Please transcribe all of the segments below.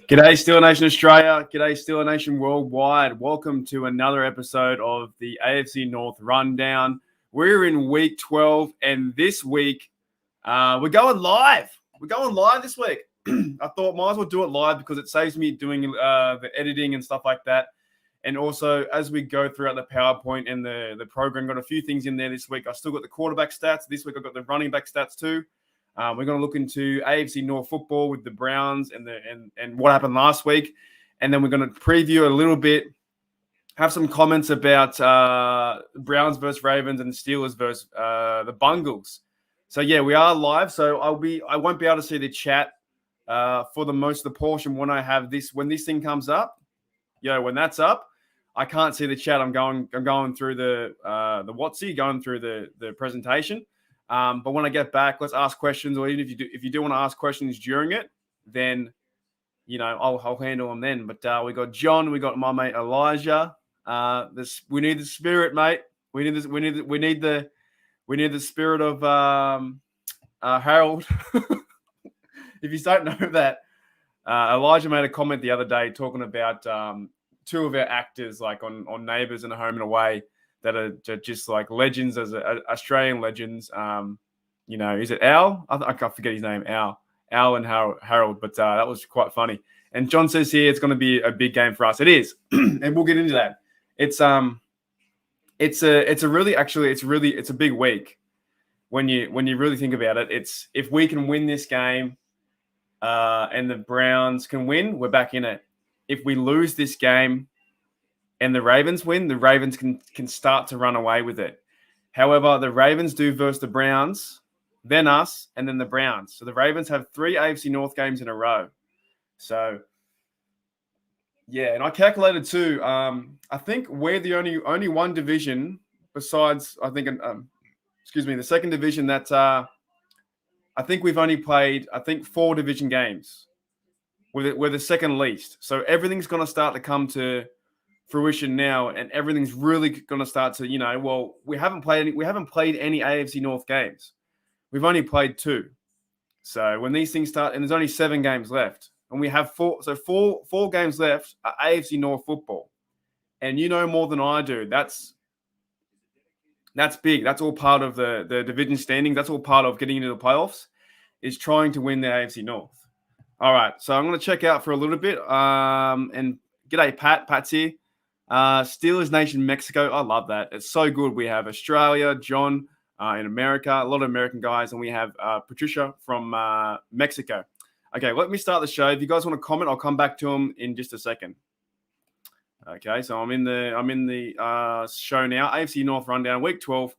G'day, Steel Nation Australia. G'day, Steel Nation Worldwide. Welcome to another episode of the AFC North Rundown. We're in week 12, and this week we're going live. We're going live this week. I thought might as well do it live because it saves me doing the editing and stuff like that. And also, as we go throughout the PowerPoint and the program, got a few things in there this week. I still got the quarterback stats. This week I've got the running back stats too. We're going to look into AFC North football with the Browns and what happened last week. And then we're going to preview a little bit, have some comments about Browns versus Ravens and Steelers versus the Bengals. So, yeah, we are live. So I won't be able to see the chat for the most of the portion when I have this. When this thing comes up, when that's up, I can't see the chat. I'm going through the WhatsApp, going through the presentation. But when I get back, let's ask questions, or even if you do want to ask questions during it, then I'll handle them then. But we got John, we got my mate Elijah. We need the spirit, mate. We need the spirit of Harold. If you don't know that, Elijah made a comment the other day talking about two of our actors, like on Neighbours and Home and Away, that are just like legends, as Australian legends. Is it Al? I can't forget his name, Al and Harold. But that was quite funny. And John says here it's going to be a big game for us. It is, and we'll get into that. It's a big week when you really think about it. It's if we can win this game, and the Browns can win, we're back in it. If we lose this game and the Ravens win, the Ravens can start to run away with it. However, the Ravens do versus the Browns, then us, and then the Browns. So the Ravens have 3 AFC North games in a row. So, yeah, and I calculated too. I think we're the only one division besides, I think, the second division that I think we've only played, 4 division games. We're the second least. So everything's going to start to come to fruition now, and everything's really going to start to, we haven't played any AFC North games. We've only played 2. So when these things start, and there's only 7 games left, and we have 4 games left are AFC North football. And you know more than I do. That's big. That's all part of the division standings. That's all part of getting into the playoffs, is trying to win the AFC North. All right, so I'm going to check out for a little bit. And g'day, Pat. Pat's here. Steelers Nation Mexico. I love that. It's so good. We have Australia, John in America, a lot of American guys, and we have Patricia from Mexico. Okay, let me start the show. If you guys want to comment, I'll come back to them in just a second. Okay, so I'm in the show now. AFC North Rundown, Week 12.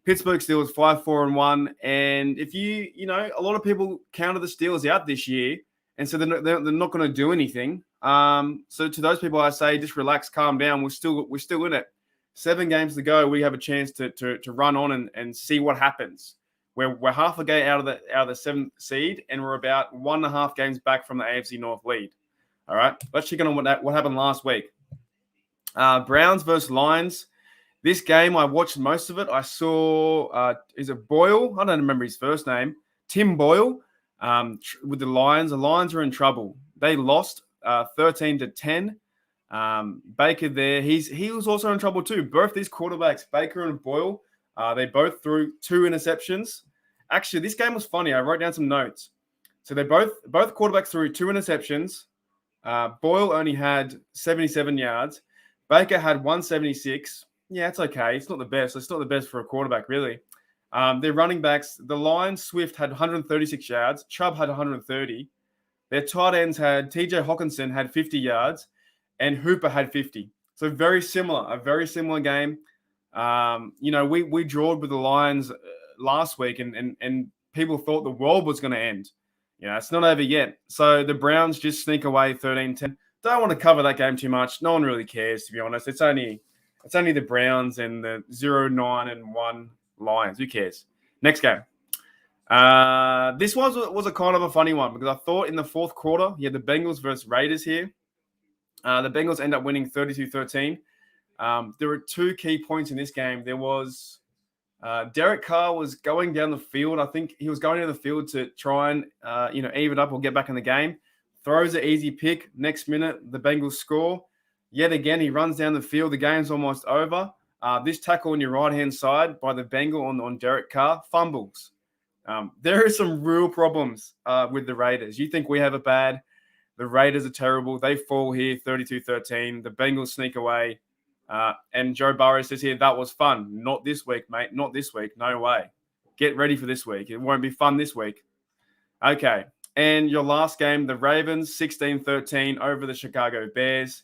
Pittsburgh Steelers 5-4-1, and if a lot of people counted the Steelers out this year, and so they're not going to do anything. So to those people, I say, just relax, calm down. We're still in it. 7 games to go. We have a chance to run on and see what happens. We're half a game out of the 7th seed, and we're about 1.5 games back from the AFC North lead. All right, let's check in on what happened last week. Browns versus Lions. This game, I watched most of it. I saw, is it Boyle? I don't remember his first name. Tim Boyle with the Lions. The Lions are in trouble. They lost 13-10. Baker there, he was also in trouble too. Both these quarterbacks, Baker and Boyle, they both threw 2 interceptions. Actually, this game was funny. I wrote down some notes. So they both quarterbacks threw 2 interceptions. Boyle only had 77 yards. Baker had 176. Yeah, it's okay. It's not the best. It's not the best for a quarterback, really. Their running backs, the Lions, Swift had 136 yards. Chubb had 130. Their tight ends had TJ Hawkinson had 50 yards, and Hooper had 50. So a very similar game. We drawed with the Lions last week, and people thought the world was going to end. It's not over yet. So the Browns just sneak away 13-10. Don't want to cover that game too much. No one really cares, to be honest. It's only the Browns and the 0-9-1 Lions. Who cares? Next game. This was a kind of a funny one because I thought in the fourth quarter, you had the Bengals versus Raiders here. The Bengals end up winning 32-13. There were 2 key points in this game. There was Derek Carr was going down the field. I think he was going down the field to try and even up or get back in the game. throws an easy pick. Next minute, the Bengals score. Yet again, he runs down the field. The game's almost over. This tackle on your right-hand side by the Bengal on Derek Carr, fumbles. There are some real problems with the Raiders. You think we have it bad. The Raiders are terrible. They fall here 32-13. The Bengals sneak away. And Joe Burrow says here, that was fun. Not this week, mate. Not this week. No way. Get ready for this week. It won't be fun this week. Okay. And your last game, the Ravens, 16-13 over the Chicago Bears.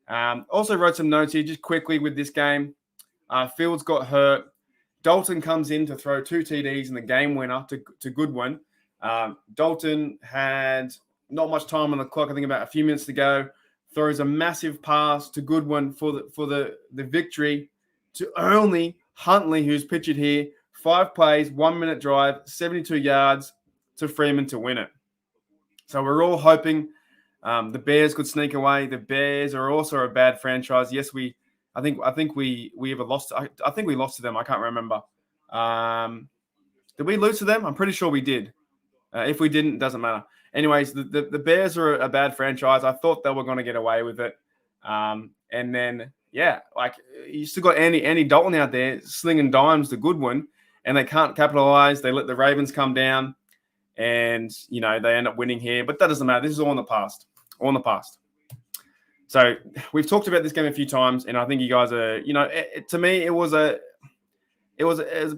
Also wrote some notes here just quickly with this game. Fields got hurt. Dalton comes in to throw 2 TDs in the game winner to Goodwin. Dalton had not much time on the clock. I think about a few minutes to go. Throws a massive pass to Goodwin for the victory to only Huntley, who's pictured here. 5 plays, 1 minute drive, 72 yards to Freeman to win it. So we're all hoping the Bears could sneak away. The Bears are also a bad franchise. Yes, I think we ever lost. I think we lost to them. I can't remember. Did we lose to them? I'm pretty sure we did. If we didn't, it doesn't matter. Anyways, the Bears are a bad franchise. I thought they were going to get away with it. And then, yeah, like you still got Andy Dalton out there slinging dimes to Goodwin, and they can't capitalize. They let the Ravens come down, and, you know, they end up winning here. But that doesn't matter. This is all in the past. All in the past. So we've talked about this game a few times, and I think you guys are, you know, to me, it was a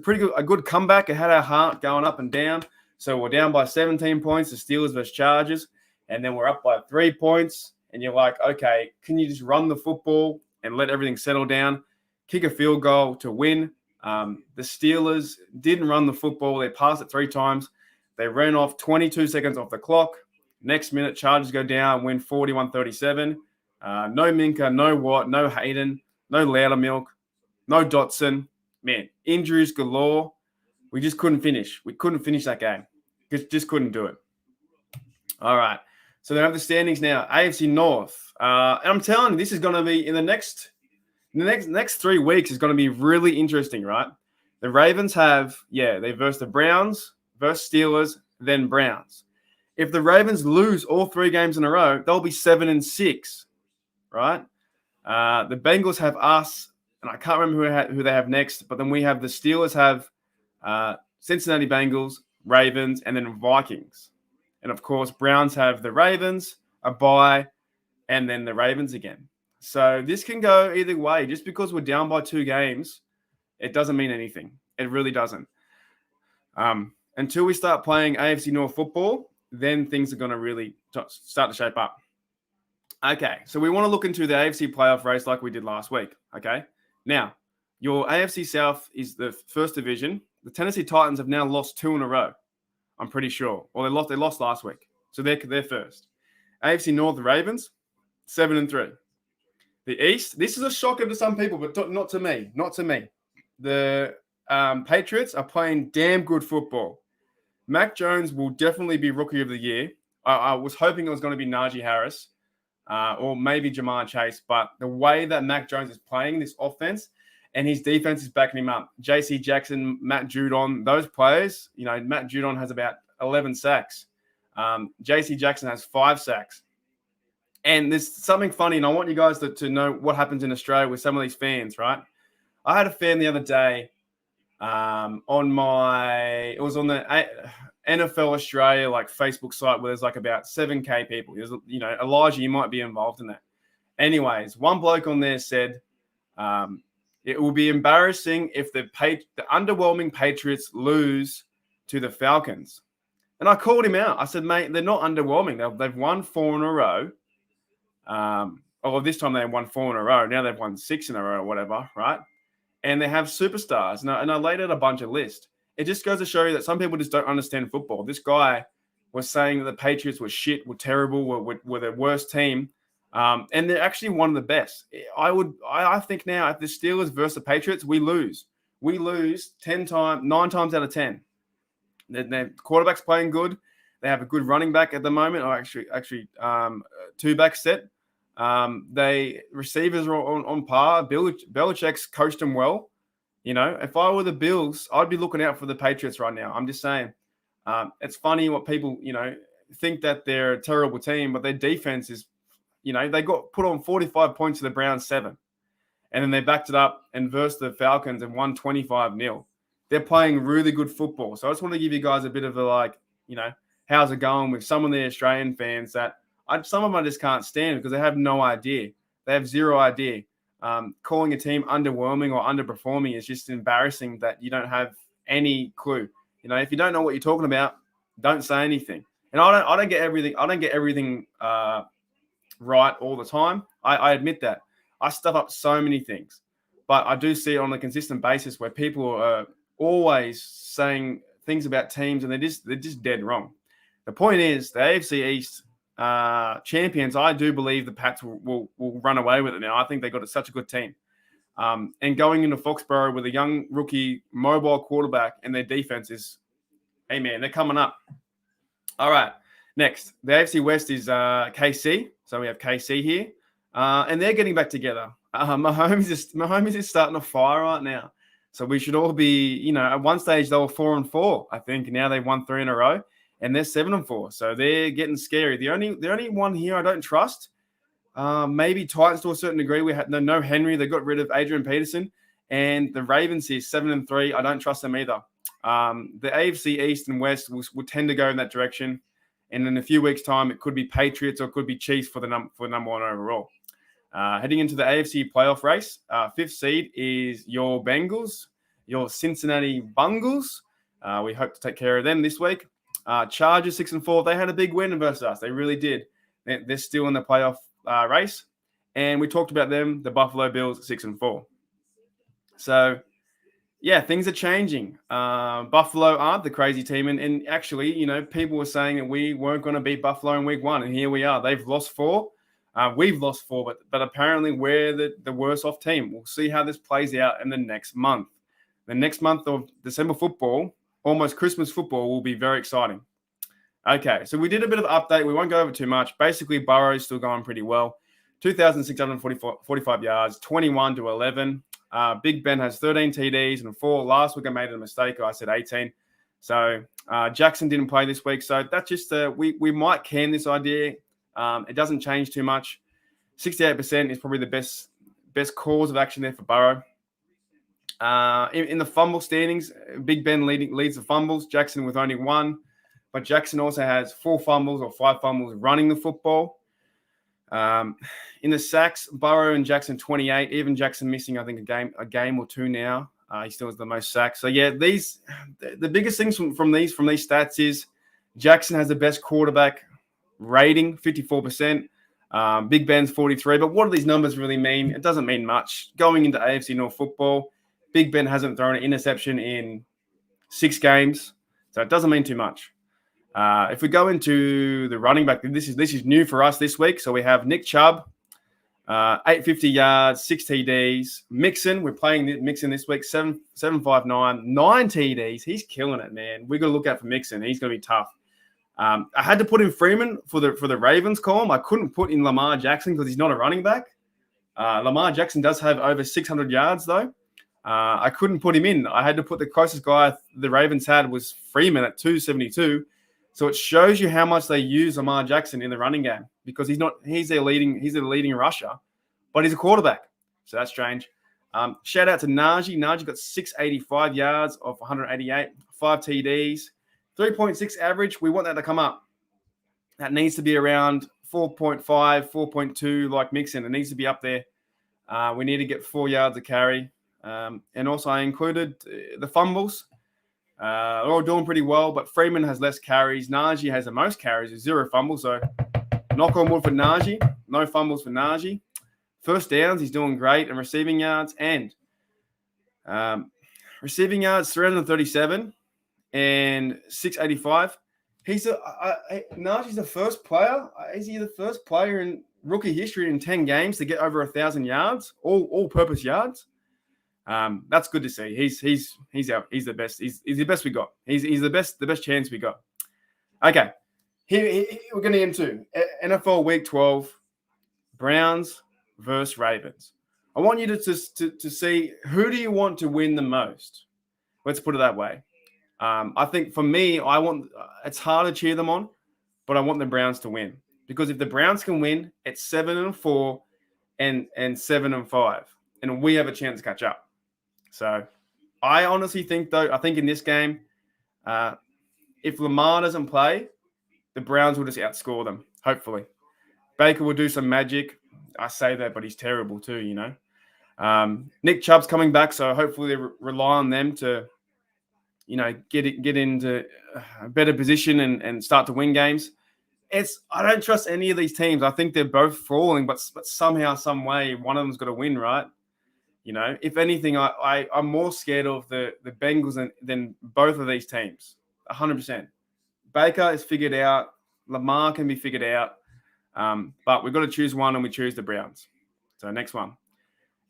pretty good comeback. It had our heart going up and down. So we're down by 17 points, the Steelers versus Chargers, and then we're up by 3 points. And you're like, okay, can you just run the football and let everything settle down? Kick a field goal to win. The Steelers didn't run the football. They passed it 3 times. They ran off 22 seconds off the clock. Next minute, Chargers go down, win 41-37. No Minka, no Watt, no Hayden, no Loudermilk, no Dotson. Man, injuries galore. We just couldn't finish. We couldn't finish that game. Just couldn't do it. All right. So they have the standings now. AFC North. And I'm telling you, this is going to be in the next 3 weeks is going to be really interesting, right? The Ravens have, they verse the Browns, verse Steelers, then Browns. If the Ravens lose all 3 games in a row, they'll be 7-6, right? The Bengals have us, and I can't remember who they have next, but then we have the Steelers have Cincinnati Bengals, Ravens, and then Vikings. And, of course, Browns have the Ravens, a bye, and then the Ravens again. So this can go either way. Just because we're down by 2 games, it doesn't mean anything. It really doesn't. Until we start playing AFC North football, then things are going to really start to shape up. Okay, so we want to look into the AFC playoff race like we did last week, okay? Now, your AFC South is the first division. The Tennessee Titans have now lost 2 in a row, I'm pretty sure. Or they lost last week, so they're first. AFC North, the Ravens, 7-3. The East, this is a shocker to some people, but not to me. Not to me. The Patriots are playing damn good football. Mac Jones will definitely be Rookie of the Year. I was hoping it was going to be Najee Harris or maybe Jamar Chase, but the way that Mac Jones is playing this offense and his defense is backing him up. J.C. Jackson, Matt Judon, those players, you know, Matt Judon has about 11 sacks. J.C. Jackson has 5 sacks. And there's something funny, and I want you guys to know what happens in Australia with some of these fans, right? I had a fan the other day it was on the NFL Australia like Facebook site where there's like about 7K people. There's, you know, Elijah, you might be involved in that. Anyways, one bloke on there said it will be embarrassing if the underwhelming Patriots lose to the Falcons. And I called him out. I said, mate, they're not underwhelming. They've won 4 in a row. This time they won 4 in a row. Now they've won 6 in a row or whatever, right? And they have superstars. And I laid out a bunch of lists. It just goes to show you that some people just don't understand football. This guy was saying that the Patriots were shit, were terrible, were the worst team. And they're actually one of the best. I think now if the Steelers versus the Patriots, we lose. We lose 9 times out of 10. Their quarterback's playing good. They have a good running back at the moment, or actually 2-back set. They receivers are on par. Belichick's coached them well. You know, if I were the Bills, I'd be looking out for the Patriots right now. I'm just saying. It's funny what people, you know, think that they're a terrible team, but their defense is, they got put on 45 points to the Browns 7. And then they backed it up and versed the Falcons and won 25-0. They're playing really good football. So I just want to give you guys a bit of a, how's it going with some of the Australian fans that some of them I just can't stand because they have no idea. They have zero idea. Calling a team underwhelming or underperforming is just embarrassing that you don't have any clue. If you don't know what you're talking about, don't say anything. And I don't get everything. I don't get everything right all the time. I admit that. I stuff up so many things, but I do see it on a consistent basis where people are always saying things about teams and they're just dead wrong. The point is the AFC East champions. I do believe the Pats will run away with it now. I think they got such a good team. And going into Foxborough with a young rookie mobile quarterback and their defense is, hey man, they're coming up. All right, next the AFC West is KC. So we have KC here. And they're getting back together. Mahomes is starting to fire right now. So we should all be, at one stage they were 4-4. I think now they've won 3 in a row, and they're 7-4. So they're getting scary. The only one here I don't trust, maybe Titans to a certain degree. We had no Henry. They got rid of Adrian Peterson, and the Ravens here 7-3. I don't trust them either. The AFC East and West will tend to go in that direction, and in a few weeks' time, it could be Patriots or it could be Chiefs for number 1 overall. Heading into the AFC playoff race, 5th seed is your Bengals, your Cincinnati Bengals. We hope to take care of them this week. Chargers 6-4. They had a big win versus us. They really did. They're still in the playoff race. And we talked about them, the Buffalo Bills 6-4. So, yeah, things are changing. Buffalo aren't the crazy team. And actually, people were saying that we weren't going to beat Buffalo in week 1. And here we are. They've lost 4. We've lost 4, but apparently we're the worse off team. We'll see how this plays out in the next month. The next month of December football, almost Christmas football, will be very exciting. Okay, so we did a bit of update. We won't go over too much. Basically, Burrow's still going pretty well. 2,645 yards, 21-11. Big Ben has 13 TDs and 4. Last week I made a mistake. I said 18. So Jackson didn't play this week. So that's just we might can this idea. It doesn't change too much. 68% is probably the best cause of action there for Burrow. In the fumble standings, Big Ben leads the fumbles. Jackson with only 1. But Jackson also has 4 fumbles or 5 fumbles running the football. In the sacks, Burrow and Jackson 28. Even Jackson missing, I think, a game or 2 now. He still has the most sacks. So yeah, the biggest things from these stats is Jackson has the best quarterback rating, 54%. Big Ben's 43. But what do these numbers really mean? It doesn't mean much. Going into AFC North football, Big Ben hasn't thrown an interception in 6 games, so it doesn't mean too much. If we go into the running back, this is new for us this week. So we have Nick Chubb, 850 yards, 6 TDs. Mixon, we're playing Mixon this week, 759, 9 TDs. He's killing it, man. We got to look out for Mixon. He's going to be tough. I had to put in Freeman for the Ravens column. I couldn't put in Lamar Jackson because he's not a running back. Lamar Jackson does have over 600 yards, though. I couldn't put him in. I had to put the closest guy the Ravens had was Freeman at 272. So it shows you how much they use Lamar Jackson in the running game because he's their leading rusher, but he's a quarterback. So that's strange. Shout out to Najee. Najee got 685 yards off 188, 5 TDs, 3.6 average. We want that to come up. That needs to be around 4.5, 4.2 like Mixon. It needs to be up there. We need to get 4 yards a carry. And also I included the fumbles. They're all doing pretty well, but Freeman has less carries. Najee has the most carries with 0 fumbles. So knock on wood for Najee. No fumbles for Najee. First downs, he's doing great. And receiving yards 337 and 685. Najee's the first player. Is he the first player in rookie history in 10 games to get over 1,000 yards, all-purpose yards? That's good to see. He's the best. He's the best we got. He's the best chance we got. Okay, here we're going to get into NFL Week 12, Browns versus Ravens. I want you to see who do you want to win the most. Let's put it that way. I think for me, it's hard to cheer them on, but I want the Browns to win, because if the Browns can win, it's 7-4 and 7-5, and we have a chance to catch up. So I honestly think, though, I think in this game, if Lamar doesn't play, the Browns will just outscore them, hopefully. Baker will do some magic. I say that, but he's terrible too, you know. Nick Chubb's coming back, so hopefully they rely on them to, you know, get into a better position and start to win games. I don't trust any of these teams. I think they're both falling, but somehow, some way, one of them's got to win, right? You know, if anything, I'm more scared of the Bengals than both of these teams, 100%. Baker is figured out. Lamar can be figured out. But we've got to choose one, and we choose the Browns. So next one.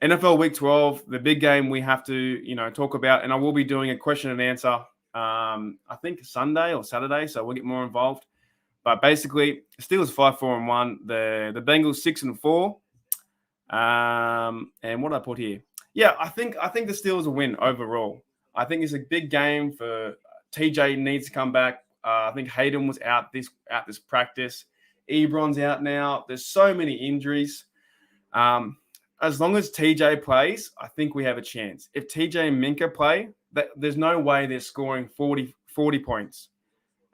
NFL Week 12, the big game we have to, you know, talk about, and I will be doing a question and answer, I think Sunday or Saturday, so we'll get more involved. But basically, Steelers 5-4-1, the Bengals 6-4. And what did I put here? Yeah, I think the Steelers will win overall. I think it's a big game for TJ needs to come back. I think Hayden was out this practice. Ebron's out now. There's so many injuries. As long as TJ plays, I think we have a chance. If TJ and Minka play, there's no way they're scoring 40 points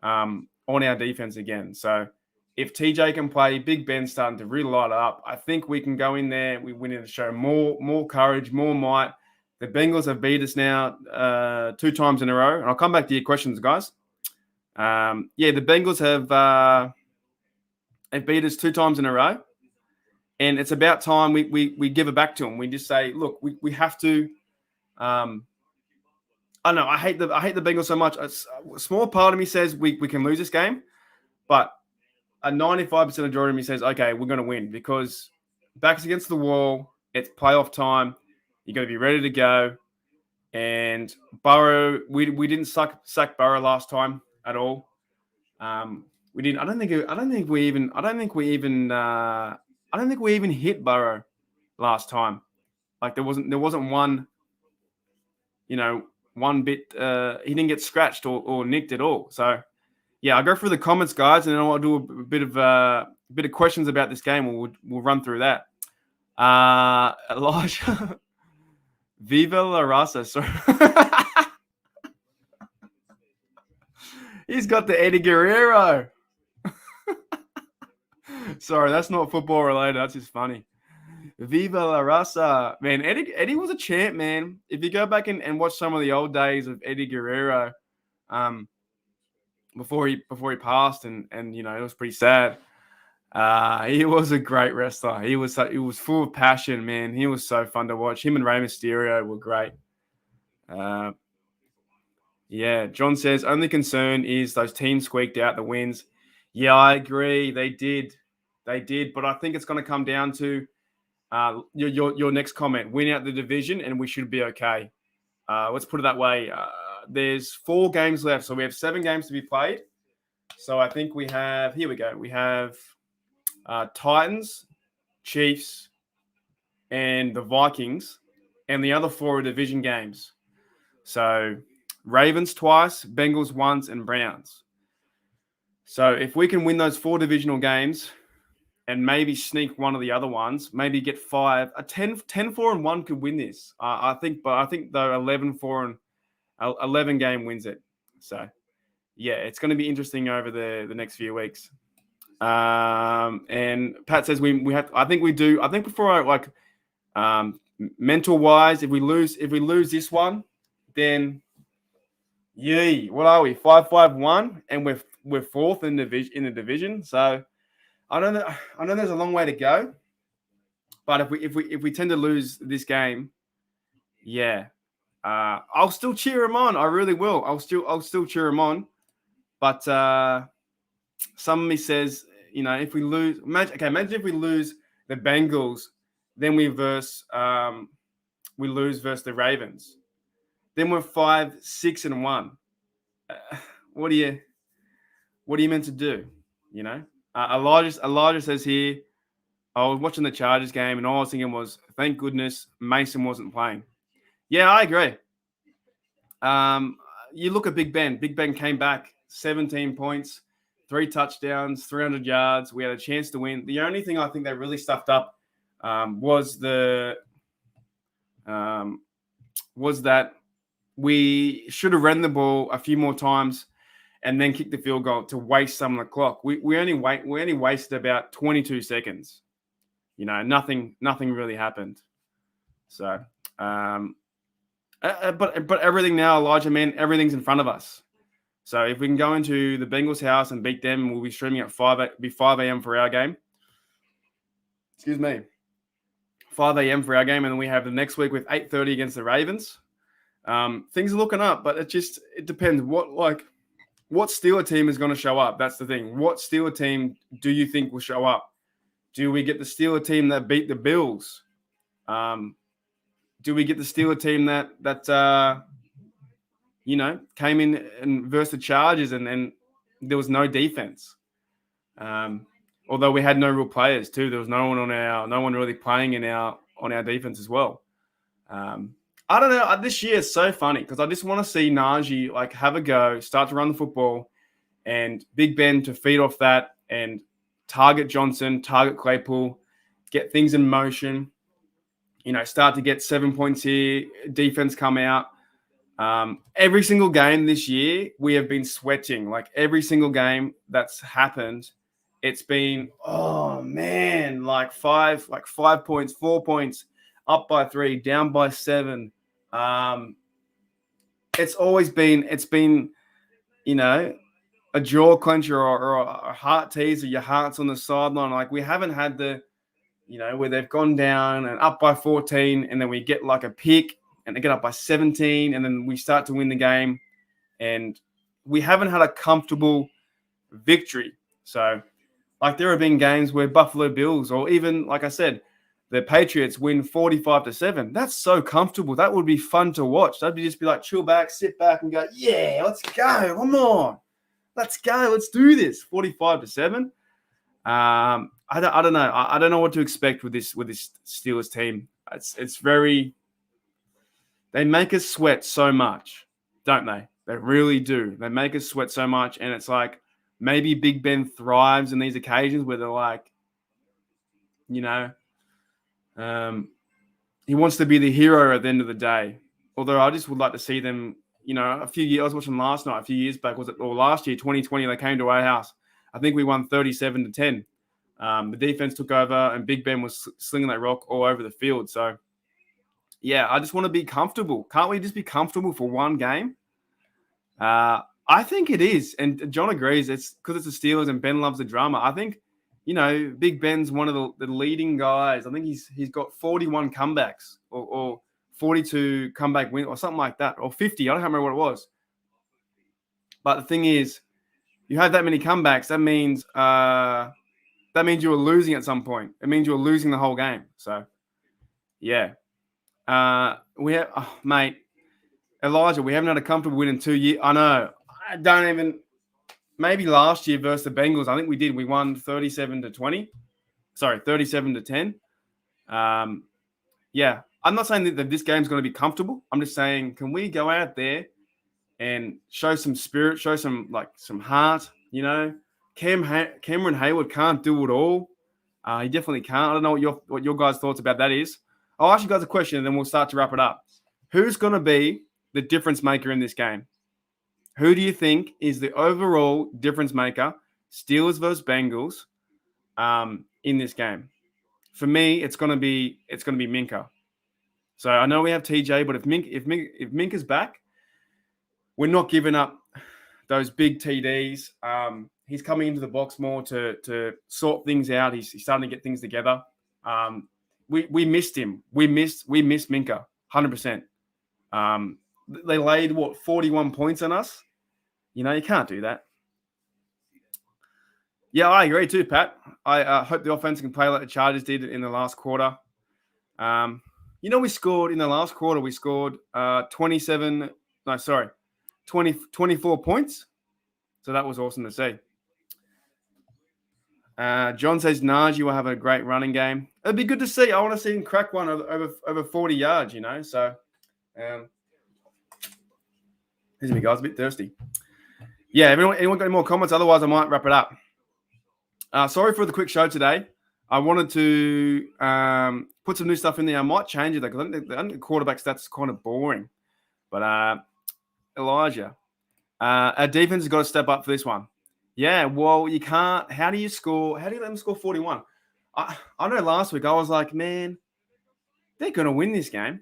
on our defense again. So if TJ can play, Big Ben's starting to really light up. I think we can go in there. We need to show more courage, more might. The Bengals have beat us now 2 times in a row. And I'll come back to your questions, guys. The Bengals have beat us 2 times in a row. And it's about time we give it back to them. We just say, look, we have to. I don't know. I hate the Bengals so much. A small part of me says we can lose this game, but a 95% majority of me says, okay, we're going to win, because backs against the wall. It's playoff time. You're going to be ready to go. And Burrow, we didn't sack Burrow last time at all. We didn't. I don't think we even hit Burrow last time. Like there wasn't one, you know, one bit. He didn't get scratched or nicked at all. So yeah, I'll go through the comments, guys, and then I'll do a bit of questions about this game. We'll run through that. Elijah, Viva la Raza. Sorry. He's got the Eddie Guerrero. Sorry, that's not football related. That's just funny. Viva la Raza. Man, Eddie was a champ, man. If you go back and watch some of the old days of Eddie Guerrero, before he passed, and you know, it was pretty sad. He was a great wrestler. He was full of passion, man. He was so fun to watch. Him and Rey Mysterio were great. Yeah, John says, only concern is those teams squeaked out the wins. Yeah, I agree. They did. But I think it's going to come down to your next comment. Win out the division, and we should be okay. Let's put it that way. There's 4 games left, so we have 7 games to be played. So I think we have – here we go. We have Titans, Chiefs, and the Vikings, and the other 4 are division games. So Ravens twice, Bengals once, and Browns. So if we can win those 4 divisional games and maybe sneak one of the other ones, maybe get 5, a 10-4-1 could win this. I think though 11-4 and 11 game wins it. So yeah, it's going to be interesting over the next few weeks. And Pat says we have. I think we do. I think before mental wise, if we lose this one, then what are we? 5-5-1, and we're 4th in the division. So I don't know. I know there's a long way to go, but if we tend to lose this game, yeah, I'll still cheer him on. I really will. I'll still cheer him on. But some of me says, you know, if we lose, imagine if we lose the Bengals, then we lose versus the Ravens. Then we're 5-6-1. What are you meant to do? You know, Elijah says here, I was watching the Chargers game and all I was thinking was, thank goodness Mason wasn't playing. Yeah, I agree. You look at Big Ben. Big Ben came back 17 points, 3 touchdowns, 300 yards. We had a chance to win. The only thing I think they really stuffed up was that we should have ran the ball a few more times and then kicked the field goal to waste some of the clock. We only wasted about 22 seconds. Nothing really happened. So, but everything now, Elijah, man, everything's in front of us. So if we can go into the Bengals house and beat them, we'll be streaming at 5 a.m. for our game. Excuse me. 5 a.m. for our game, and then we have the next week with 8:30 against the Ravens. Things are looking up, but it depends. What Steeler team is going to show up? That's the thing. What Steeler team do you think will show up? Do we get the Steeler team that beat the Bills? Do we get the Steeler team that came in and versus the Chargers and there was no defense? Although we had no real players too, there was no one really playing on our defense as well. I don't know. This year is so funny because I just want to see Najee have a go, start to run the football, and Big Ben to feed off that and target Johnson, target Claypool, get things in motion. Start to get 7 points here, defense come out. Every single game this year, we have been sweating. Every single game that's happened, it's been, oh man, 5 points, 4 points, up by 3, down by 7. It's been, a jaw clencher or a heart teaser. Your heart's on the sideline. We haven't had where they've gone down and up by 14, and then we get a pick, and they get up by 17, and then we start to win the game, and we haven't had a comfortable victory. So, there have been games where Buffalo Bills, or even, like I said, the Patriots win 45-7. That's so comfortable. That would be fun to watch. That'd just be chill back, sit back, and go, yeah, let's go. Come on. Let's go. Let's do this. 45-7. I don't know. I don't know what to expect with this Steelers team. It's very. They make us sweat so much, don't they? They really do. They make us sweat so much, and it's maybe Big Ben thrives in these occasions where they're he wants to be the hero at the end of the day. Although I just would like to see them. A few years. I was watching last night. A few years back, last year, 2020? They came to our house. I think we won 37-10. The defense took over, and Big Ben was slinging that rock all over the field. So, yeah, I just want to be comfortable. Can't we just be comfortable for one game? I think it is. And John agrees. It's because it's the Steelers and Ben loves the drama. I think, Big Ben's one of the leading guys. I think he's got 41 comebacks or 42 comeback wins or something like that, or 50. I don't remember what it was. But the thing is, you have that many comebacks. That means you were losing at some point. It means you were losing the whole game. So, yeah. We have, mate, Elijah, we haven't had a comfortable win in 2 years. I know. I don't even. Maybe last year versus the Bengals, I think we did. We won 37-20. Sorry, 37-10. Yeah. I'm not saying that this game's going to be comfortable. I'm just saying, can we go out there and show some spirit, show some heart? Cameron Hayward can't do it all. He definitely can't. I don't know what your guys' thoughts about that is. I'll ask you guys a question, and then we'll start to wrap it up. Who's going to be the difference maker in this game? Who do you think is the overall difference maker, Steelers versus Bengals, in this game? For me, it's going to be Minka. So I know we have TJ, but if Minka's back, we're not giving up those big TDs. He's coming into the box more to sort things out. He's starting to get things together. We missed him. We missed Minka 100%. They laid 41 points on us. You can't do that. Yeah, I agree too, Pat. I hope the offense can play like the Chargers did in the last quarter. We scored in the last quarter. We scored 24 points. So that was awesome to see. John says Najee will have a great running game. It'd be good to see. I want to see him crack one over 40 yards, So, excuse me, guys, a bit thirsty. yeah, anyone got any more comments? Otherwise, I might wrap it up. Sorry for the quick show today. I wanted to put some new stuff in there. I might change it because I think the quarterback stats is kind of boring. But Elijah, our defense has got to step up for this one. Yeah, well, you can't. How do you let them score 41? I know last week I was like, man, they're going to win this game.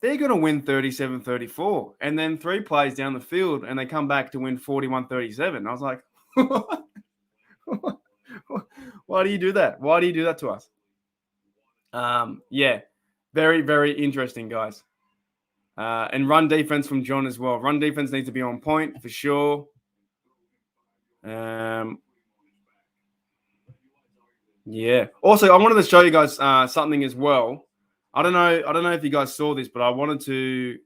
They're going to win 37-34. And then 3 plays down the field, and they come back to win 41-37. I was like, why do you do that? Why do you do that to us? Yeah, very, very interesting, guys. And run defense from John as well. Run defense needs to be on point for sure. Yeah. Also, I wanted to show you guys something as well. I don't know if you guys saw this, but I wanted to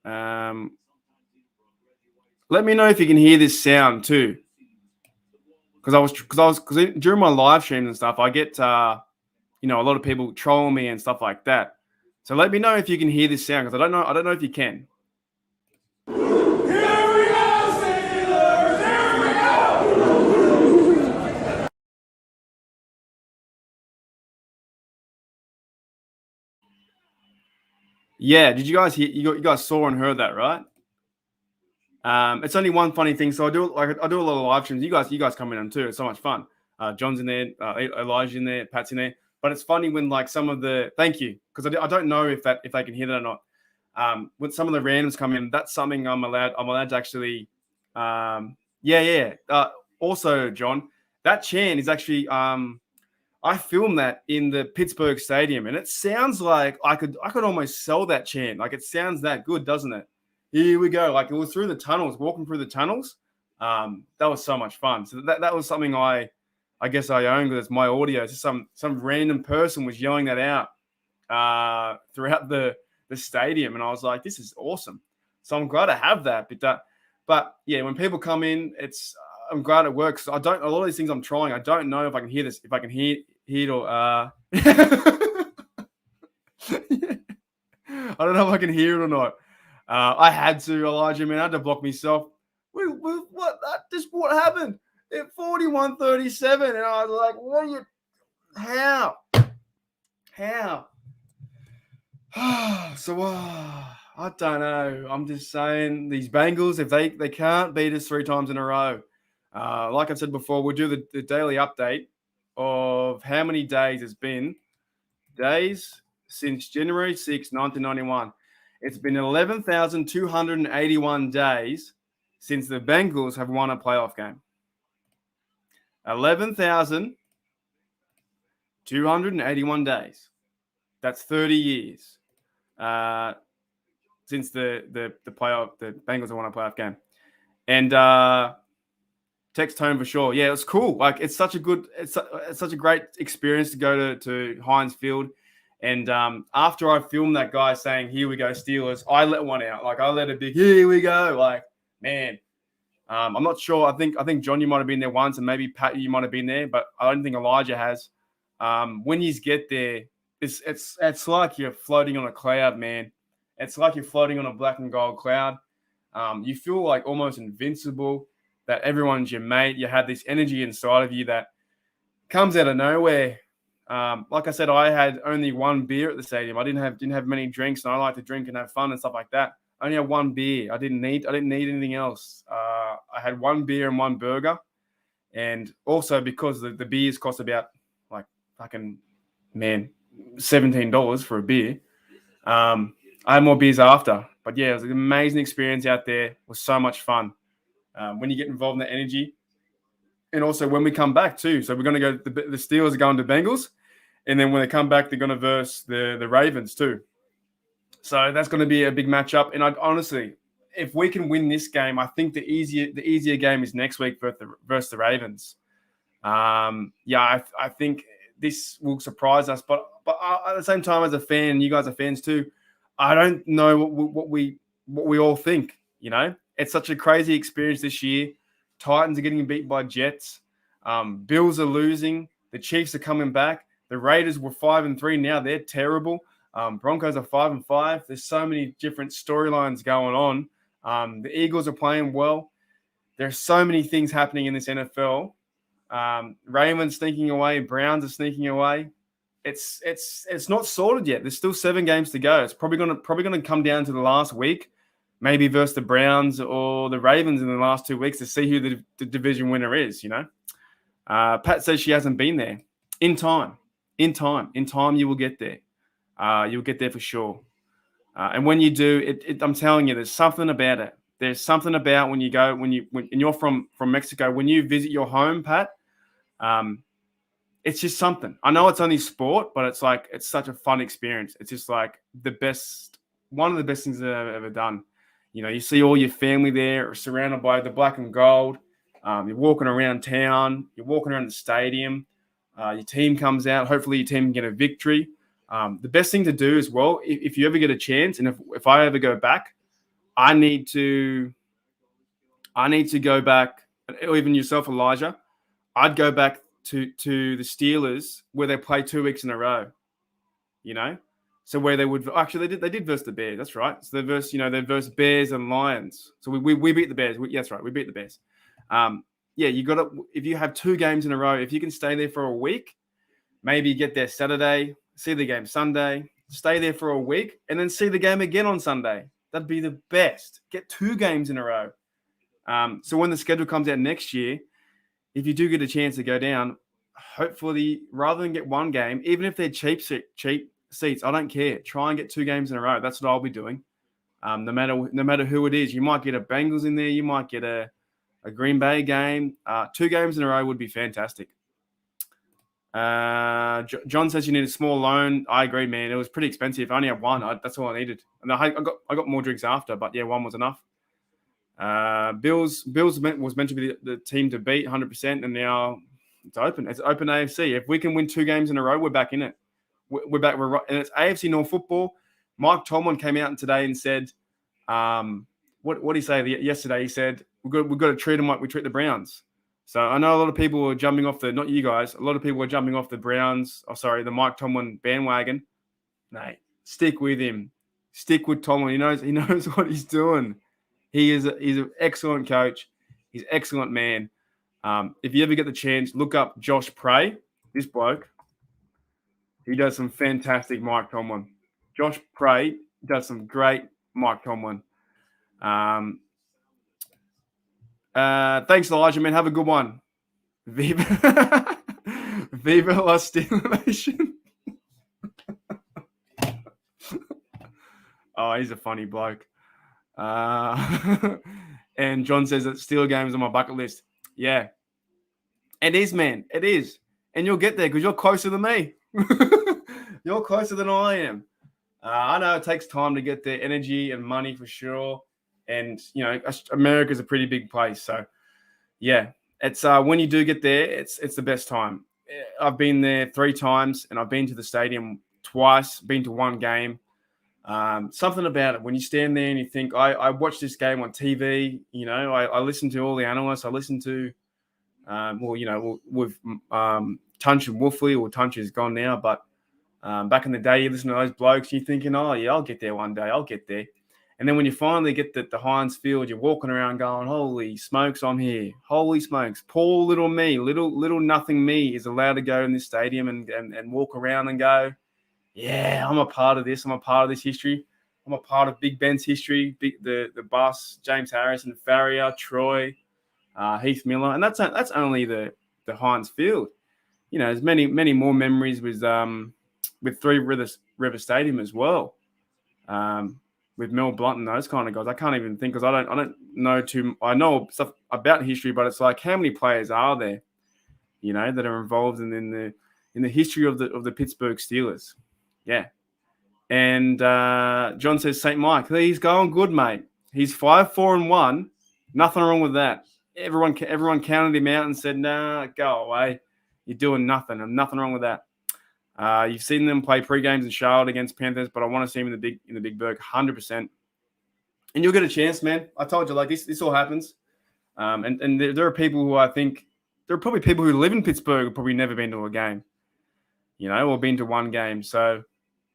let me know if you can hear this sound too. Because during my live streams and stuff, I get a lot of people troll me and stuff like that. So let me know if you can hear this sound, because I don't know if you can. Yeah, did you guys hear? You guys saw and heard that, right? It's only one funny thing. So I do a lot of live streams. You guys come in on too. It's so much fun. John's in there, Elijah's in there, Pat's in there. But it's funny when like some of the thank you, because I don't know if they can hear that or not. When some of the randoms come in, that's something I'm allowed to actually. Also, John, that chant is actually I filmed that in the Pittsburgh stadium, and it sounds like I could almost sell that chant. Like, it sounds that good, doesn't it? Here we go. Like, it was through the tunnels, walking through the tunnels. That was so much fun. So that was something I guess I own, because it's my audio. It's just some random person was yelling that out throughout the stadium, and I was like, this is awesome. So I'm glad I have that. But yeah, when people come in, I'm glad it works. A lot of these things I'm trying, I don't know if I can hear this, if I can hear it or I don't know if I can hear it or not. I had to, Elijah, man. I had to block myself. What happened? At 41-37, and I was like, what are you? How? So I don't know. I'm just saying, these Bengals, if they can't beat us 3 times in a row, like I said before, we'll do the daily update of how many days it's been. Days since January 6, 1991. It's been 11,281 days since the Bengals have won a playoff game. 11,281 days. That's 30 years since the Bengals have won a playoff game. And text home for sure. Yeah, it was cool. Like, it's such a great experience to go to Heinz Field. And after I filmed that guy saying, "Here we go, Steelers," I let one out. Like, I let a big "Here we go." Like, man, I'm not sure. I think John, you might have been there once, and maybe Pat, you might have been there, but I don't think Elijah has. When you get there, it's like you're floating on a cloud, man. It's like you're floating on a black and gold cloud. You feel like almost invincible. That everyone's your mate. You have this energy inside of you that comes out of nowhere. Like I said, I had only one beer at the stadium. I didn't have many drinks, and I like to drink and have fun and stuff like that. I only had one beer. I didn't need anything else. I had one beer and one burger, and also because the beers cost about like fucking $17 for a beer. I had more beers after, but yeah, it was an amazing experience out there. It was so much fun when you get involved in the energy, and also when we come back too. So we're going to go. The Steelers are going to Bengals. And then when they come back, they're going to verse the Ravens too. So that's going to be a big matchup. And honestly, if we can win this game, I think the easier game is next week versus the Ravens. I think this will surprise us. But at the same time, as a fan, you guys are fans too, I don't know what we all think. You know, it's such a crazy experience this year. Titans are getting beat by Jets. Bills are losing. The Chiefs are coming back. The Raiders were 5-3. Now they're terrible. Broncos are 5-5. There's so many different storylines going on. The Eagles are playing well. There's so many things happening in this NFL. Ravens sneaking away, Browns are sneaking away. It's not sorted yet. There's still 7 games to go. It's probably gonna come down to the last week, maybe versus the Browns or the Ravens in the last 2 weeks to see who the division winner is. Pat says she hasn't been there. In time, you will get there. You'll get there for sure. And when you do, I'm telling you, there's something about it. There's something about when you're from Mexico, when you visit your home, Pat. It's just something. I know it's only sport, but it's such a fun experience. It's just like one of the best things that I've ever done. You see all your family there surrounded by the black and gold. You're walking around town. You're walking around the stadium. Your team comes out. Hopefully your team can get a victory. The best thing to do as well, if you ever get a chance, and if I ever go back, I need to go back, or even yourself, Elijah, I'd go back to the Steelers where they play 2 weeks in a row, so where they would actually they did versus the Bears. That's right. So they versus Bears and Lions. So we beat the Bears. That's right. We beat the Bears. You got to, if you have 2 games in a row, if you can stay there for a week, maybe get there Saturday, see the game Sunday, stay there for a week, and then see the game again on Sunday. That'd be the best. Get 2 games in a row. So when the schedule comes out next year, if you do get a chance to go down, hopefully, rather than get 1 game, even if they're cheap seats, I don't care. Try and get 2 games in a row. That's what I'll be doing. No matter who it is, you might get a Bengals in there, you might get a Green Bay game. 2 games in a row would be fantastic. John says you need a small loan. I agree, man. It was pretty expensive. I only had 1. That's all I needed. And I got more drinks after, but yeah, 1 was enough. Bills was meant to be the team to beat 100%, and now it's open. It's open AFC. If we can win 2 games in a row, we're back in it. We're back. And it's AFC North football. Mike Tomlin came out today and said, what did he say yesterday? He said we've got to treat them like we treat the Browns. So I know a lot of people are jumping off not you guys. A lot of people are jumping off the Browns. The Mike Tomlin bandwagon. Mate, stick with him. Stick with Tomlin. He knows what he's doing. He's an excellent coach. He's an excellent man. If you ever get the chance, look up Josh Prey. This bloke, he does some fantastic Mike Tomlin. Josh Prey does some great Mike Tomlin. Thanks, Elijah, man. Have a good one. Viva la Stimulation. Oh, he's a funny bloke. And John says that Steeler game is on my bucket list. Yeah, it is, man. It is. And you'll get there because you're closer than me. You're closer than I am. I know it takes time to get there, energy and money for sure. And, America's a pretty big place. So, yeah, it's when you do get there, it's the best time. I've been there 3 times, and I've been to the stadium twice, been to 1 game. Something about it when you stand there and you think, I watched this game on TV. I listened to all the analysts. I listened to, with Tunch and Wolfley, or Tunch is gone now, but back in the day, you listen to those blokes, and you're thinking, oh yeah, I'll get there one day. I'll get there. And then when you finally get the Heinz Field, you're walking around going, holy smokes, I'm here. Holy smokes. Poor little me, little nothing me is allowed to go in this stadium and walk around and go, yeah, I'm a part of this. I'm a part of this history. I'm a part of Big Ben's history, the bus, James Harrison, Farrier, Troy, Heath Miller. And that's only the Heinz Field. There's many more memories with Three River Stadium as well. With Mel Blunt and those kind of guys. I can't even think because I don't know too. I know stuff about history, but it's like how many players are there, that are involved in the history of the Pittsburgh Steelers. Yeah. And John says St. Mike. He's going good, mate. He's 5-4-1. Nothing wrong with that. Everyone counted him out and said, nah, go away. You're doing nothing. And nothing wrong with that. You've seen them play pre-games in Charlotte against Panthers, but I want to see him in the Big Berg 100%. And you'll get a chance, man. I told you, this all happens. And there are people who I think there are probably people who live in Pittsburgh who probably never been to a game, or been to 1 game. So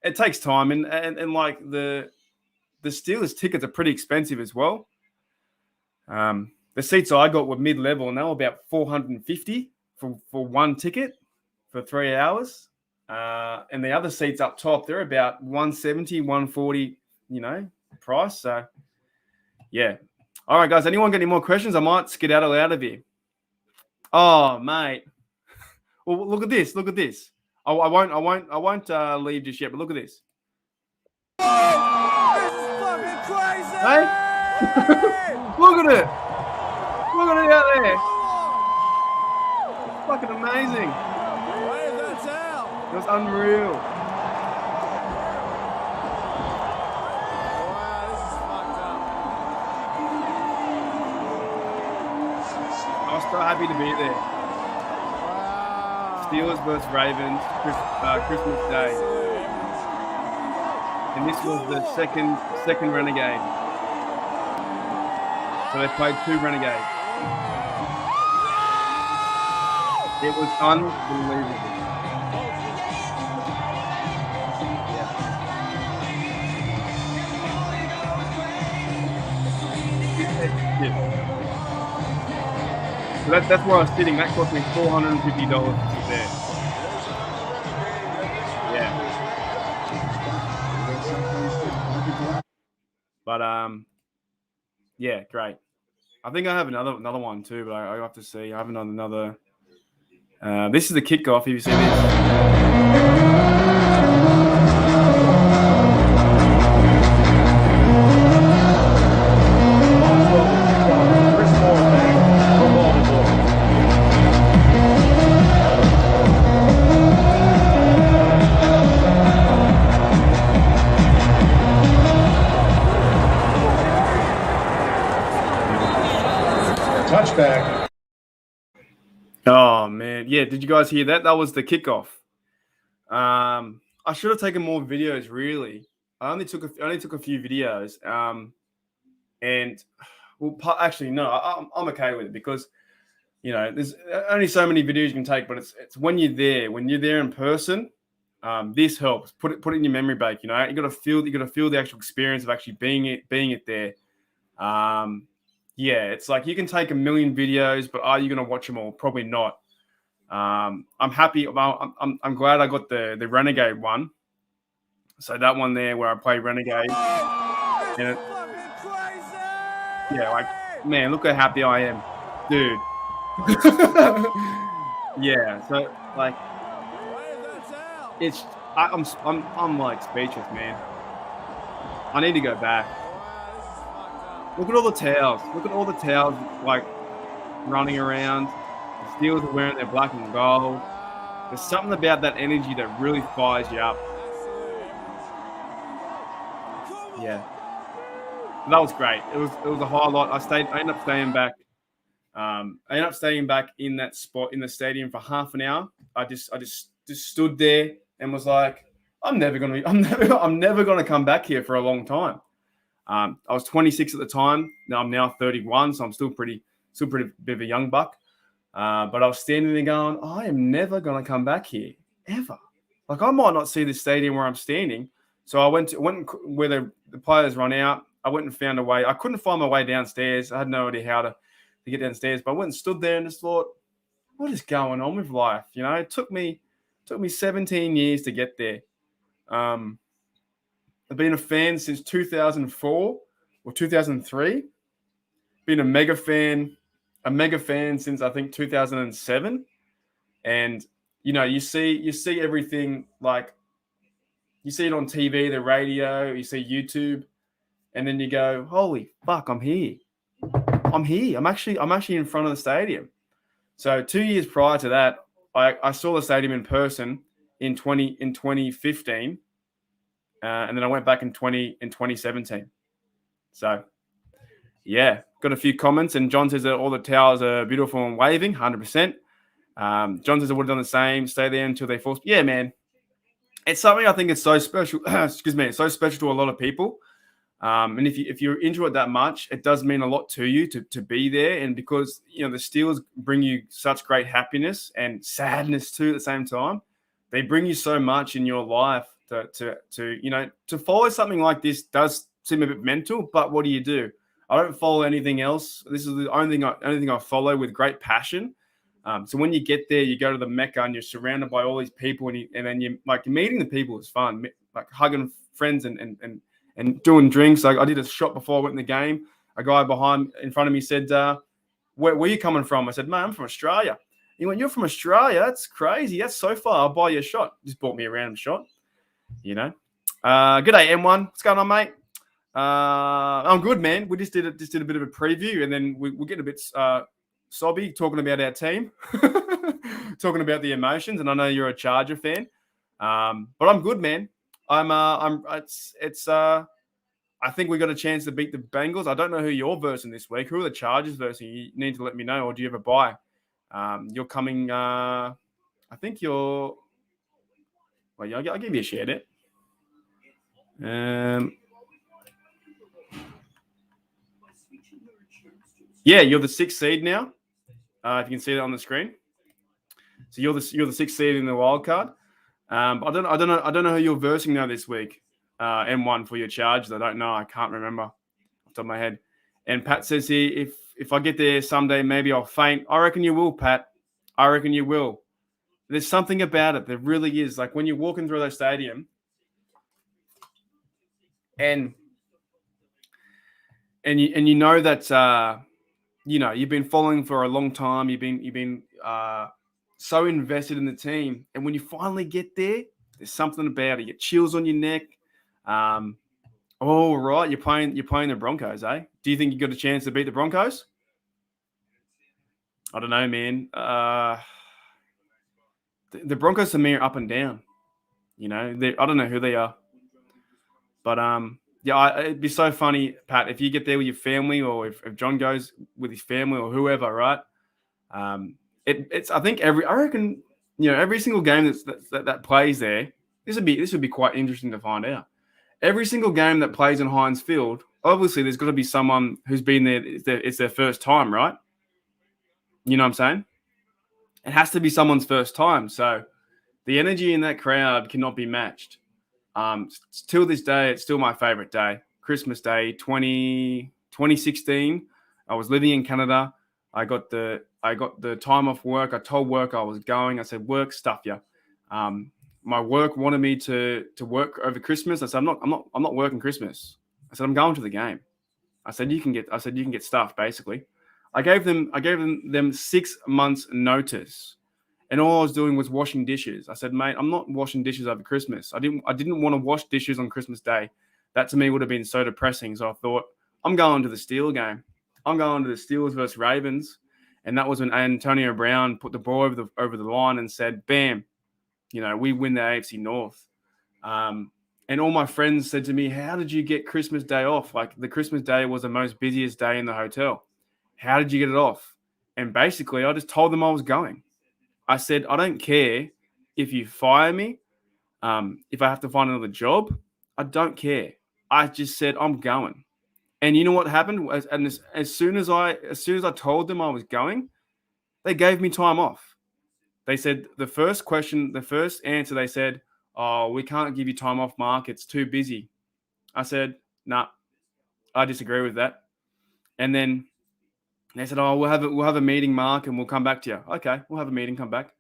it takes time, and like the Steelers tickets are pretty expensive as well. The seats I got were mid-level, and they were about $450 for one ticket for 3 hours. And the other seats up top, they're about $170, $140, price. So, yeah. All right, guys. Anyone got any more questions? I might skedaddle out of here. Oh, mate. Well, look at this. Look at this. I won't leave just yet. But look at this. Oh, this is fucking crazy! Hey? Look at it. Look at it out there. It's fucking amazing. Wave that tail. It was unreal. Wow, this is fucked up. I was so happy to be there. Wow. Steelers versus Ravens, Christmas Day. And this was the second Renegade. So they played 2 Renegades. It was unbelievable. Yeah. So that's where I was sitting. That cost me $450 to sit there. Yeah. But yeah, great. I think I have another one too, but I have to see. I have another. This is the kickoff. Have you seen this? Touchback. Oh man, yeah. Did you guys hear that? That was the kickoff. I should have taken more videos. Really, I only took a few videos. And well, actually, no, I'm okay with it because there's only so many videos you can take. But it's when you're there in person. This helps. Put it in your memory bank. You got to feel the actual experience of actually being it there. Yeah, it's like you can take a million videos, but are you going to watch them all? Probably not. I'm happy. I'm glad I got the Renegade one. So that one there where I play Renegade. And it, yeah, like man, look how happy I am, dude. Yeah, so like I'm like speechless, man. I need to go back. Look at all the towels. Look at all the towels like running around. The Steelers are wearing their black and gold. There's something about that energy that really fires you up. Yeah. That was great. It was a highlight. I ended up staying back. I ended up staying back in that spot in the stadium for half an hour. I just stood there and was like, I'm never gonna come back here for a long time. I was 26 at the time. Now I'm 31, so I'm still pretty bit of a young buck. But I was standing there going, I am never going to come back here ever. Like I might not see the stadium where I'm standing. So I went where the players run out. I went and found a way. I couldn't find my way downstairs. I had no idea how to get downstairs. But I went and stood there and just thought, what is going on with life? It took me 17 years to get there. I've been a fan since 2004 or 2003. Been a mega fan since I think 2007. And you see everything, like you see it on TV, the radio, you see YouTube, and then you go, holy fuck, I'm here. I'm actually in front of the stadium. So 2 years prior to that, I saw the stadium in person in 2015. And then I went back in 2017. So, yeah, got a few comments. And John says that all the towers are beautiful and waving, 100%. John says I would have done the same, stay there until they force. Yeah, man. It's something I think it's so special. Excuse me. It's so special to a lot of people. And if you're into it that much, it does mean a lot to you to be there. And because, the Steelers bring you such great happiness and sadness too at the same time, they bring you so much in your life. To follow something like this does seem a bit mental, but what do? I don't follow anything else. This is the only thing I follow with great passion. So when you get there, you go to the Mecca and you're surrounded by all these people, and then you like meeting the people is fun, like hugging friends and doing drinks. Like I did a shot before I went in the game. A guy in front of me said, where are you coming from? I said, man, I'm from Australia. He went, you're from Australia? That's crazy. That's so far. I'll buy you a shot. Just bought me a random shot, Good day, M1. What's going on, mate? I'm good, man. We just did a bit of a preview, and then we'll get a bit sobby talking about our team, talking about the emotions. And I know you're a Charger fan, but I'm good, man. I think we got a chance to beat the Bengals. I don't know who you're versing this week. Who are the Chargers versing? You need to let me know, or do you have a bye? You're coming. I think you're. Well, yeah, I'll give you a share there. Yeah, you're the 6th seed now. If you can see that on the screen. So you're the 6th seed in the wild card. I don't know who you're versing now this week. M1 for your Chargers. I don't know. I can't remember off the top of my head. And Pat says here, if I get there someday, maybe I'll faint. I reckon you will, Pat. I reckon you will. There's something about it. There really is. Like when you're walking through that stadium, and you know that you've been following for a long time. You've been so invested in the team, and when you finally get there, there's something about it. You get chills on your neck. Right, you're playing the Broncos, eh? Do you think you got a chance to beat the Broncos? I don't know, man. The Broncos to me are up and down. I don't know who they are, but it'd be so funny, Pat, if you get there with your family, or if John goes with his family or whoever, right? It's I reckon every single game that plays there, this would be quite interesting to find out. Every single game that plays in Heinz Field, obviously there's got to be someone who's been there. It's their first time, right? You know what I'm saying? It has to be someone's first time. So the energy in that crowd cannot be matched. Till this day, it's still my favorite day. Christmas Day 2016. I was living in Canada. I got the time off work. I told work I was going. I said, work, stuff you. My work wanted me to work over Christmas. I said, I'm not working Christmas. I said, I'm going to the game. I said, you can get stuff, basically. I gave them 6 months notice. And all I was doing was washing dishes. I said, mate, I'm not washing dishes over Christmas. I didn't want to wash dishes on Christmas Day. That to me would have been so depressing. So I thought, I'm going to the Steel game. I'm going to the Steelers versus Ravens. And that was when Antonio Brown put the ball over the line and said, bam, we win the AFC North. And all my friends said to me, how did you get Christmas Day off? Like the Christmas Day was the most busiest day in the hotel. How did you get it off? And basically, I just told them I was going. I said, I don't care if you fire me, if I have to find another job. I don't care. I just said, I'm going. And you know what happened? As soon as I told them I was going, they gave me time off. They said the first answer, they said, oh, we can't give you time off, Mark. It's too busy. I said, nah, I disagree with that. And then they said, oh, we'll have a meeting, Mark, and we'll come back to you. Okay, we'll have a meeting, come back.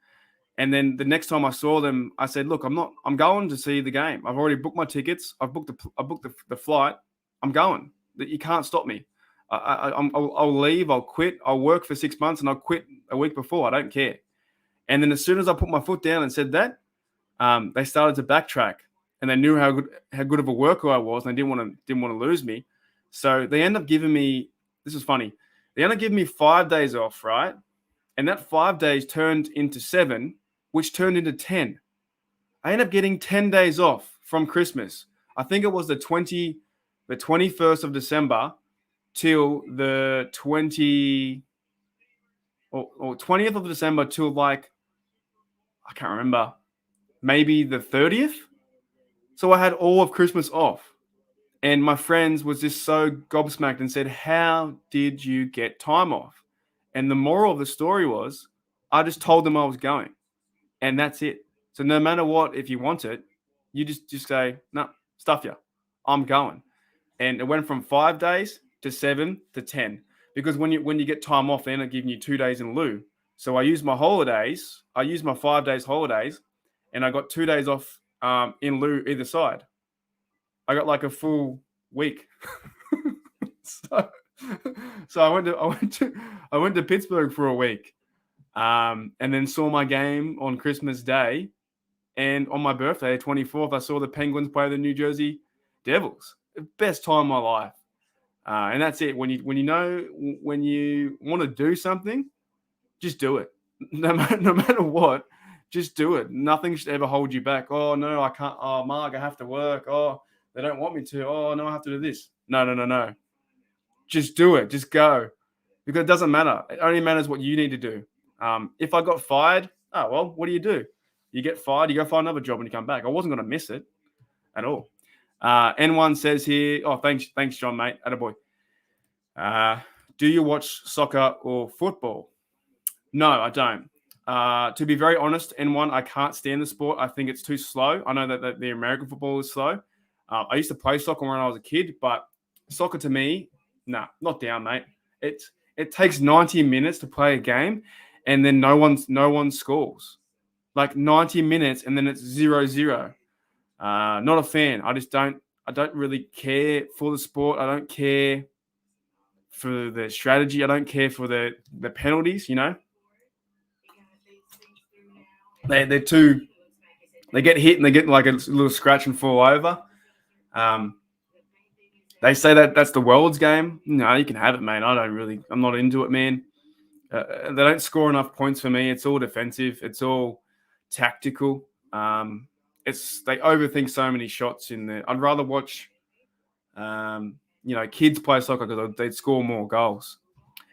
And then the next time I saw them, I said, look, I'm going to see the game. I've already booked my tickets. I've booked the flight. I'm going. You can't stop me. I'll leave. I'll quit. I'll work for 6 months and I'll quit a week before. I don't care. And then as soon as I put my foot down and said that, they started to backtrack, and they knew how good of a worker I was, and they didn't want to lose me. So they end up giving me. This is funny. They end up giving me 5 days off, right? And that 5 days turned into 7, which turned into 10. I ended up getting 10 days off from Christmas. I think it was the 21st of December till the 20th of December till like, I can't remember, maybe the 30th. So I had all of Christmas off. And my friends was just so gobsmacked and said, how did you get time off? And the moral of the story was, I just told them I was going. And that's it. So no matter what, if you want it, you just say, no, stuff you. I'm going. And it went from 5 days to 7 to 10. Because when you get time off, then they're giving you 2 days in lieu. So I use my holidays. I use my 5 days holidays, and I got 2 days off in lieu either side. I got like a full week. so I went to Pittsburgh for a week, and then saw my game on Christmas Day, and on my birthday, 24th, I saw the Penguins play the New Jersey Devils. Best time of my life. And that's it. When you want to do something, just do it. No matter what, just do it. Nothing should ever hold you back. Oh no, I can't. Oh, Mark, I have to work. Oh, they don't want me to. Oh no, I have to do this. No. Just do it. Just go, because it doesn't matter. It only matters what you need to do. If I got fired, oh well, what do? You get fired, you go find another job when you come back. I wasn't going to miss it at all. N1 says here, oh, thanks, John, mate. Attaboy. Do you watch soccer or football? No, I don't. To be very honest, N1, I can't stand the sport. I think it's too slow. I know that the American football is slow. I used to play soccer when I was a kid, but soccer to me, nah, not down, mate. It takes 90 minutes to play a game, and then no one scores. Like 90 minutes, and then it's 0-0. Not a fan. I don't really care for the sport. I don't care for the strategy. I don't care for the penalties, you know. They're too. They get hit and they get like a little scratch and fall over. They say that's the world's game. No, you can have it, man. I'm not into it, man. They don't score enough points for me. It's all defensive. It's all tactical. They overthink so many shots in there. I'd rather watch, kids play soccer because they'd score more goals.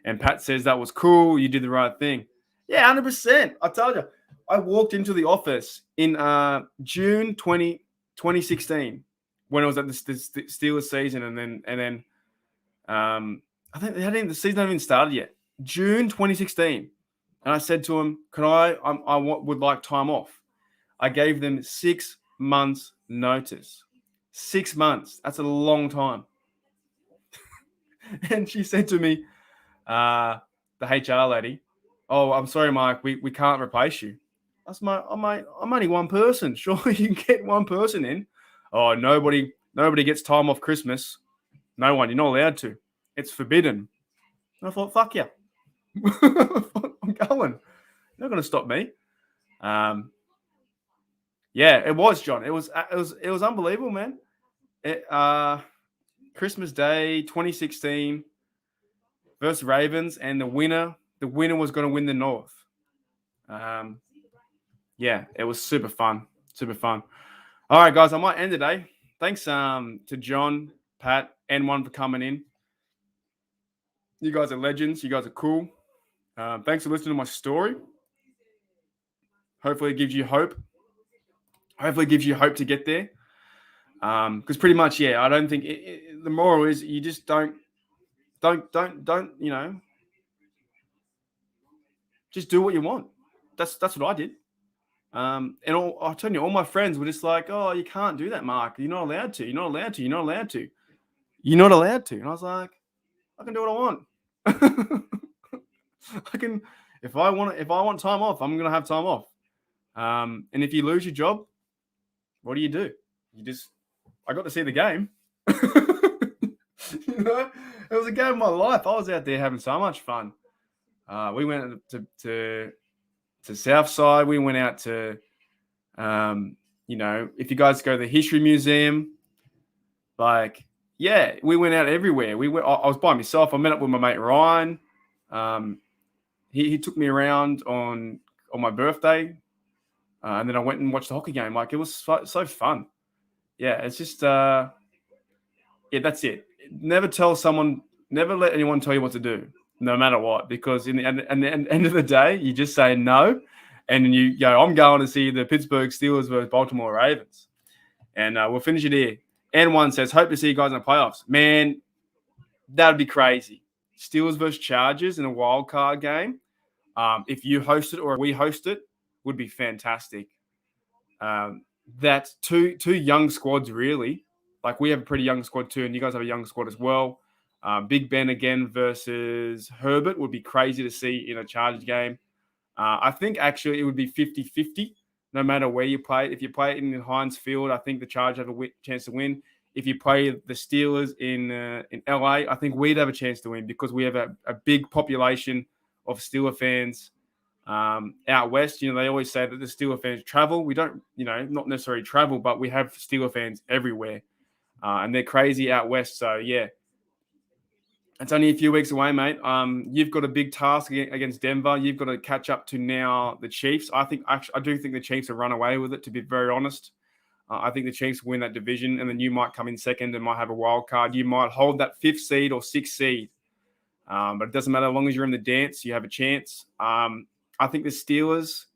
And Pat says that was cool. You did the right thing. Yeah, 100%. I told you. I walked into the office in June 2016 when it was at the Steelers season, and then I think the season hadn't even started yet. June 2016, and I said to him, "Can I would like time off." I gave them 6 months notice. 6 months. That's a long time. And she said to me, the HR lady, "Oh, I'm sorry, Mike, we can't replace you." I said, I'm only one person. Surely you can get one person in. Oh, nobody gets time off Christmas. No one. You're not allowed to. It's forbidden. And I thought, fuck yeah. I'm going. You're not going to stop me. Yeah, it was, John. It was unbelievable, man. Christmas Day 2016 versus Ravens, and the winner was going to win the North. Yeah, it was super fun. Super fun. All right, guys, I might end today. Thanks to John, Pat, N1 for coming in. You guys are legends. You guys are cool. Thanks for listening to my story. Hopefully it gives you hope. Hopefully it gives you hope to get there. Because pretty much, yeah, I don't think the moral is you just don't, just do what you want. That's what I did. And I'll tell you, all my friends were just like, "Oh, you can't do that, Mark. You're not allowed to. You're not allowed to. You're not allowed to. You're not allowed to." And I was like, "I can do what I want. I can. If I want time off, I'm gonna have time off. And if you lose your job, what do? I got to see the game. It was a game of my life. I was out there having so much fun. We went to Southside. We went out to, if you guys go to the History Museum, we went out everywhere. I was by myself. I met up with my mate Ryan. He took me around on my birthday, and then I went and watched the hockey game. It was so fun. Yeah, it's just that's it. Never let anyone tell you what to do, no matter what, because in the end of the day, you just say no, and then you go, "I'm going to see the Pittsburgh Steelers versus Baltimore Ravens," and we'll finish it here. N1 says, "Hope to see you guys in the playoffs." Man, that would be crazy. Steelers versus Chargers in a wild card game. If you host it or we host it, would be fantastic. That's two young squads, really. We have a pretty young squad too, and you guys have a young squad as well. Big Ben again versus Herbert would be crazy to see in a Chargers game. I think actually it would be 50-50 no matter where you play it. If you play it in Heinz Field, I think the Chargers have a chance to win. If you play the Steelers in LA, I think we'd have a chance to win because we have a big population of Steeler fans out west. They always say that the Steeler fans travel. We don't, not necessarily travel, but we have Steeler fans everywhere. And they're crazy out west. So, yeah. It's only a few weeks away, mate. You've got a big task against Denver. You've got to catch up to now the Chiefs. I do think the Chiefs will run away with it, to be very honest. I think the Chiefs win that division, and then you might come in second and might have a wild card. You might hold that 5th seed or 6th seed. But it doesn't matter. As long as you're in the dance, you have a chance. I think the Steelers,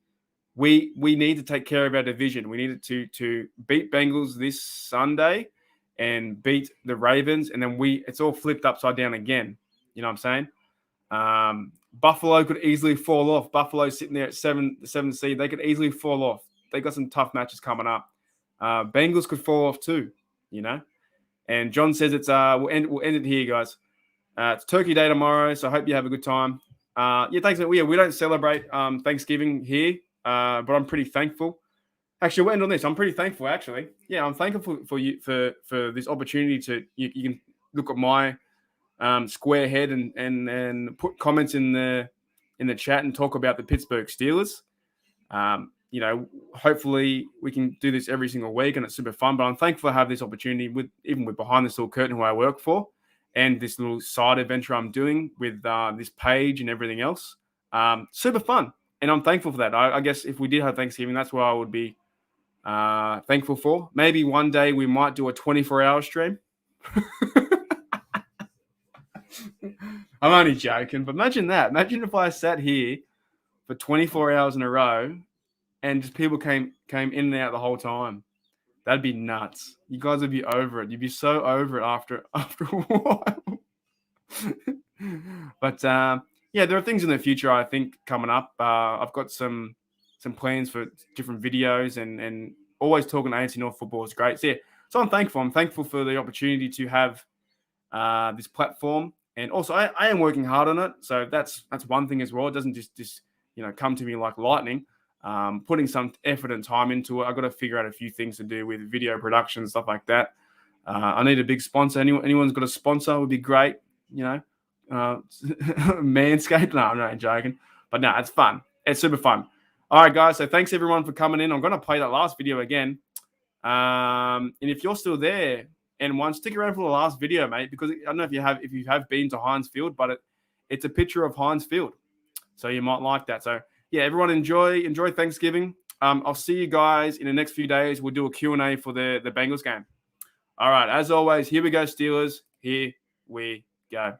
we need to take care of our division. We needed to beat Bengals this Sunday and beat the Ravens, and then it's all flipped upside down again. You know what I'm saying? Buffalo could easily fall off. Buffalo's sitting there at the 7th seed. They could easily fall off. They got some tough matches coming up. Bengals could fall off too, And John says it's we'll end it here, guys. It's Turkey Day tomorrow, so I hope you have a good time. Thanks. We don't celebrate Thanksgiving here, but I'm pretty thankful. Actually, we'll end on this. I'm pretty thankful, actually. Yeah, I'm thankful for you for this opportunity to you can look at my square head and put comments in the chat and talk about the Pittsburgh Steelers. Hopefully we can do this every single week and it's super fun. But I'm thankful to have this opportunity with behind this little curtain who I work for and this little side adventure I'm doing with this page and everything else. Super fun. And I'm thankful for that. I guess if we did have Thanksgiving, that's what I would be thankful for. Maybe one day we might do a 24-hour stream. I'm only joking, but imagine that. Imagine if I sat here for 24 hours in a row and just people came in and out the whole time. That'd be nuts. You guys would be over it. You'd be so over it after a while. But there are things in the future I think coming up. I've got some plans for different videos and always talking AFC North football is great. So I'm thankful. I'm thankful for the opportunity to have this platform, and also I am working hard on it. So that's one thing as well. It doesn't just come to me like lightning. Putting some effort and time into it. I've got to figure out a few things to do with video production and stuff like that. I need a big sponsor. Anyone's got a sponsor would be great. Manscaped. No, I'm not joking. But no, it's fun. It's super fun. All right, guys. So thanks everyone for coming in. I'm going to play that last video again. And if you're still there and stick around for the last video, mate, because I don't know if you have been to Heinz Field, but it's a picture of Heinz Field. So you might like that. So yeah, everyone enjoy Thanksgiving. I'll see you guys in the next few days. We'll do a Q&A for the Bengals game. All right. As always, here we go, Steelers. Here we go.